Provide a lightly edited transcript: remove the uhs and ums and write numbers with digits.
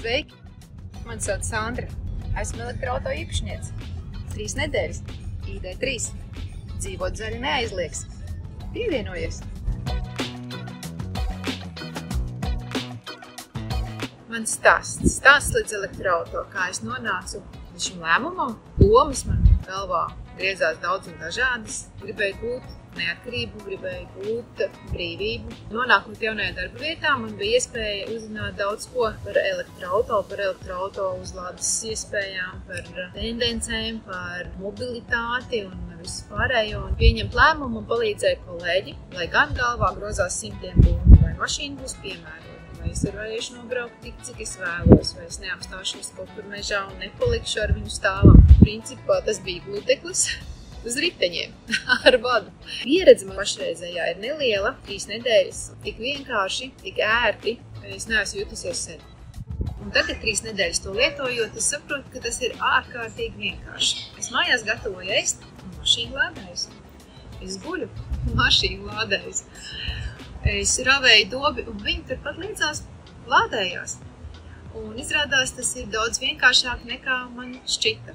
Sveiki! Mani sauc Sandra. Esmu elektroauto īpašniece. 3 nedēļas. ID3. Dzīvot zaļi neaizliegts. Pievienojies! Mans stāsts līdz elektroauto, kā es nonācu līdz šim lēmumam. Domas man galvā griezās daudz un dažādas. Gribēju gūt neatkarību, gribēju gūt brīvību. Nonākot jaunajā darba vietā, man bija iespēja uzzināt daudz ko par elektroauto uzlādes iespējām, par tendencēm, par mobilitāti un visu pārējo. Pieņemt lēmumu man palīdzēja kolēģi, lai gan galvā grozās simtiem domu, vai mašīna būs piemērota, vai es varēšu nobraukt tik, cik es vēlos, vai es neapstāšos kaut kur mežā un nepalikšu ar viņu stāvam. Principā tas bija gluteklis uz riteņiem ar vadu. Pieredze man pašreizējā ir neliela, 3 nedēļas, tik vienkārši, tik ērti, ka es neesmu jutusies sen. Un tagad 3 nedēļas to lietojot, es saprotu, ka tas ir ārkārtīgi vienkārši. Es mājās gatavoju ēst un mašīnu lādējas. Es guļu un mašīnu lādējas. Es ravēju dobi un viņi turpat līdzās lādējās. Un izrādās, tas ir daudz vienkāršāk nekā man šķita.